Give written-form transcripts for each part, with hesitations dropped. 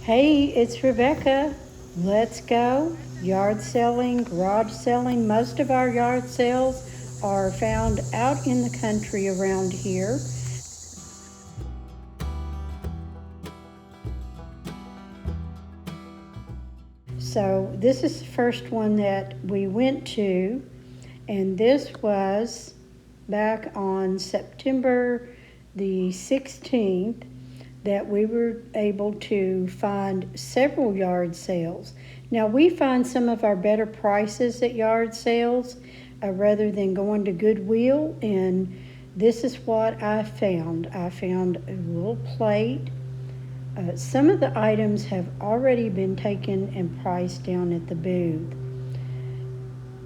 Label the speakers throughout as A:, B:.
A: Hey, it's Rebecca. Let's go. Yard selling, garage selling. Most of our yard sales are found out in the country around here. So, this is the first one that we went to, and this was back on September the 16th that we were able to find several yard sales. Now, we find some of our better prices at yard sales rather than going to Goodwill, and this is what I found. I found a little plate. Some of the items have already been taken and priced down at the booth.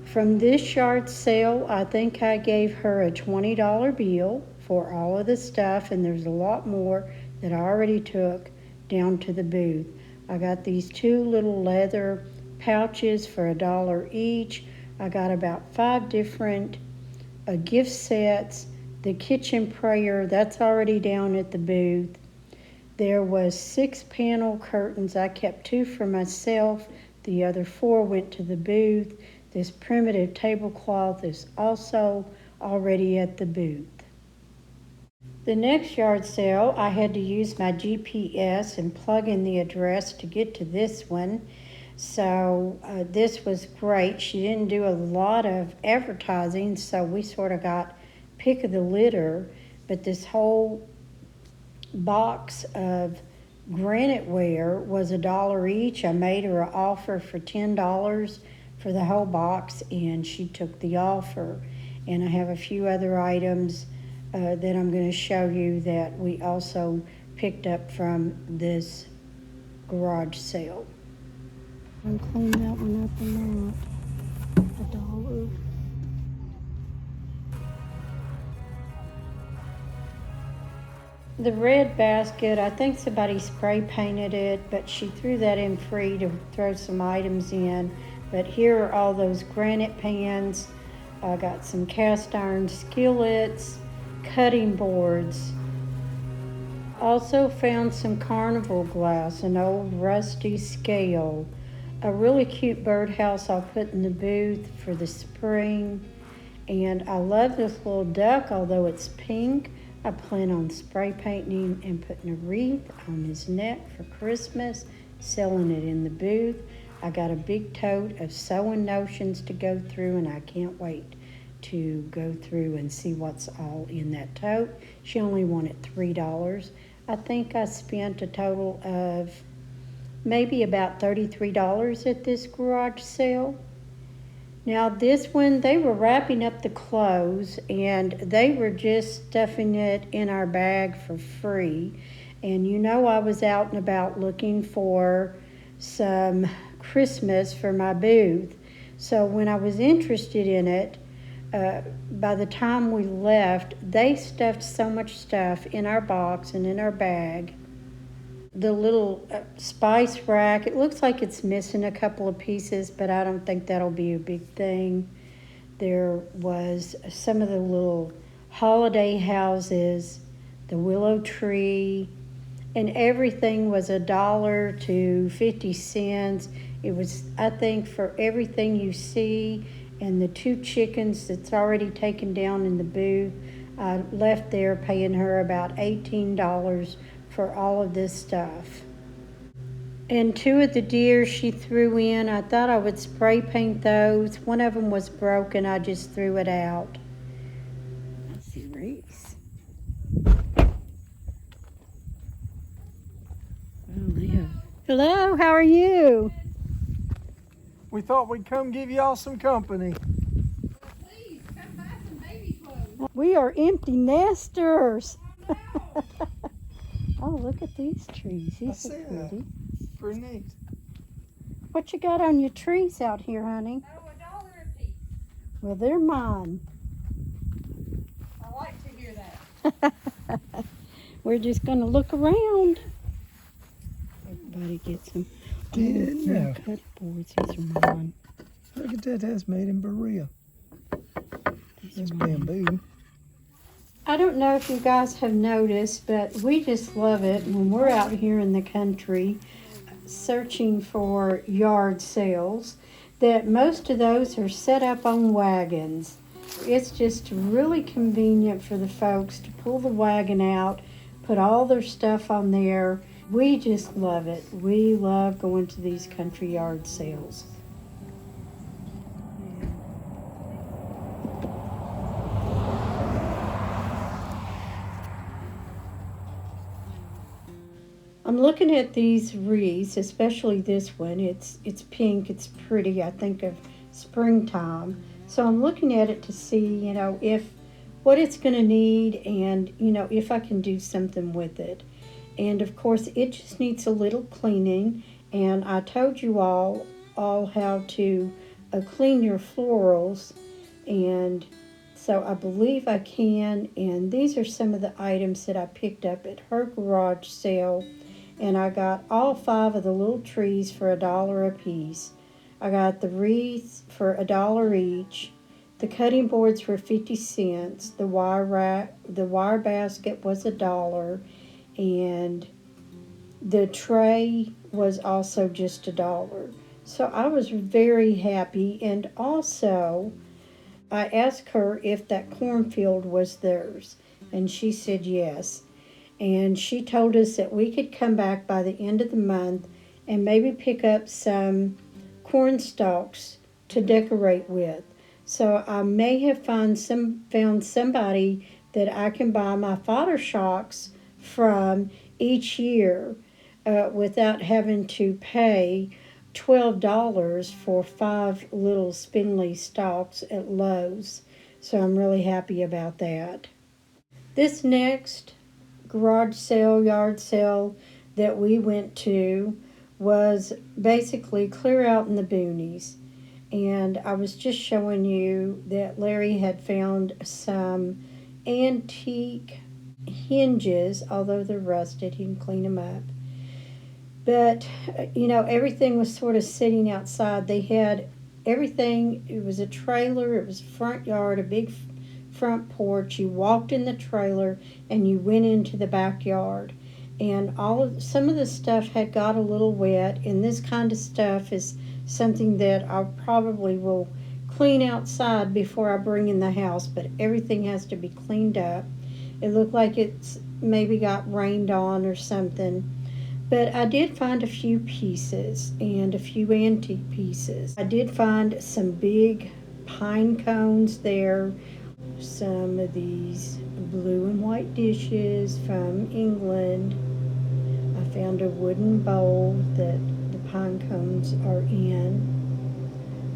A: From this yard sale, I think I gave her a $20 bill for all of the stuff, and there's a lot more that I already took down to the booth. I got these two little leather pouches for $1 each. I got about 5 different gift sets. The kitchen prayer, that's already down at the booth. There was 6 panel curtains. I kept 2 for myself. The other 4 went to the booth. This primitive tablecloth is also already at the booth. The next yard sale, I had to use my GPS and plug in the address to get to this one. So this was great. She didn't do a lot of advertising, so we sort of got pick of the litter. But this whole box of granite ware was $1 each. I made her an offer for $10 for the whole box, and she took the offer. And I have a few other items that I'm going to show you that we also picked up from this garage sale. I'll clean that one up and that. $1. The red basket, I think somebody spray painted it, but she threw that in free to throw some items in. But here are all those granite pans. I got some cast iron skillets, cutting boards. Also found some carnival glass, an old rusty scale, a really cute birdhouse I'll put in the booth for the spring. And I love this little duck, although it's pink. I plan on spray painting and putting a wreath on his neck for Christmas, selling it in the booth. I got a big tote of sewing notions to go through, and I can't wait to go through and see what's all in that tote. She only wanted $3. I think I spent a total of maybe about $33 at this garage sale. Now this one, they were wrapping up the clothes, and they were just stuffing it in our bag for free. And you know, I was out and about looking for some Christmas for my booth. So when I was interested in it, by the time we left, they stuffed so much stuff in our box and in our bag. The little spice rack, it looks like it's missing a couple of pieces, but I don't think that'll be a big thing. There was some of the little holiday houses, the willow tree, and everything was $1 to 50 cents. It was, I think, for everything you see, and the 2 chickens that's already taken down in the booth. I left there paying her about $18 for all of this stuff. And 2 of the deer she threw in, I thought I would spray paint those. One of them was broken, I just threw it out. Let's see, Reese. Hello, how are you?
B: We thought we'd come give y'all some company.
C: Please, come buy some baby clothes.
A: We are empty nesters. Oh, look at these trees. These are pretty.
B: Pretty neat.
A: What you got on your trees out here, honey?
C: Oh, $1 a piece.
A: Well, they're mine.
C: I like to hear that.
A: We're just going to look around. Everybody gets them.
B: Yeah.
A: Cut boards. These are mine.
B: Look at that. That's made in Berea.
A: These
B: That's
A: are mine.
B: bamboo.
A: I don't know if you guys have noticed, but we just love it when we're out here in the country. searching for yard sales, that most of those are set up on wagons. It's just really convenient for the folks to pull the wagon out, put all their stuff on there. We just love it. We love going to these country yard sales. I'm looking at these wreaths, especially this one. It's pink, it's pretty. I think of springtime. So I'm looking at it to see, if what it's going to need and, if I can do something with it. And of course, it just needs a little cleaning. And I told you all how to clean your florals, and so I believe I can. And these are some of the items that I picked up at her garage sale, and I got all 5 of the little trees for $1 a piece. I got the wreaths for $1 each. The cutting boards were 50 cents. The wire basket was $1, and the tray was also just $1. So I was very happy. And also, I asked her if that cornfield was theirs, and she said yes. And she told us that we could come back by the end of the month and maybe pick up some corn stalks to decorate with. So I may have found somebody that I can buy my fodder shocks from each year without having to pay $12 for 5 little spindly stalks at Lowe's. So I'm really happy about that. This next garage sale, yard sale that we went to was basically clear out in the boonies. And I was just showing you that Larry had found some antique hinges, although they're rusted, he can clean them up. But, everything was sort of sitting outside. They had everything. It was a trailer, it was a front yard, a big front porch. You walked in the trailer and you went into the backyard. And some of the stuff had got a little wet, and this kind of stuff is something that I probably will clean outside before I bring in the house, but everything has to be cleaned up. It looked like it's maybe got rained on or something. But I did find a few pieces and a few antique pieces. I did find some big pine cones there, some of these blue and white dishes from England. I found a wooden bowl that the pine cones are in,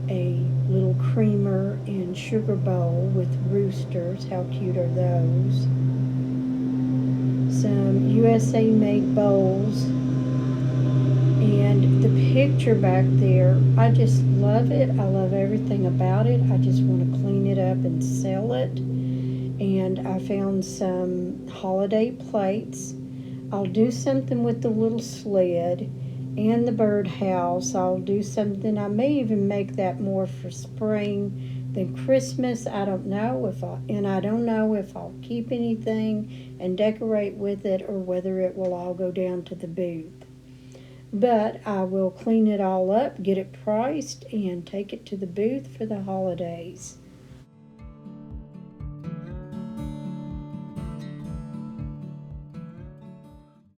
A: a little creamer and sugar bowl with roosters. How cute are those? Some USA made bowls. And the picture back there, I just love it. I love everything about it. I just want to clean it up and sell it. And I found some holiday plates. I'll do something with the little sled and the birdhouse. I'll do something. I may even make that more for spring than Christmas. I don't know I don't know if I'll keep anything and decorate with it, or whether it will all go down to the booth. But I will clean it all up, get it priced, and take it to the booth for the holidays.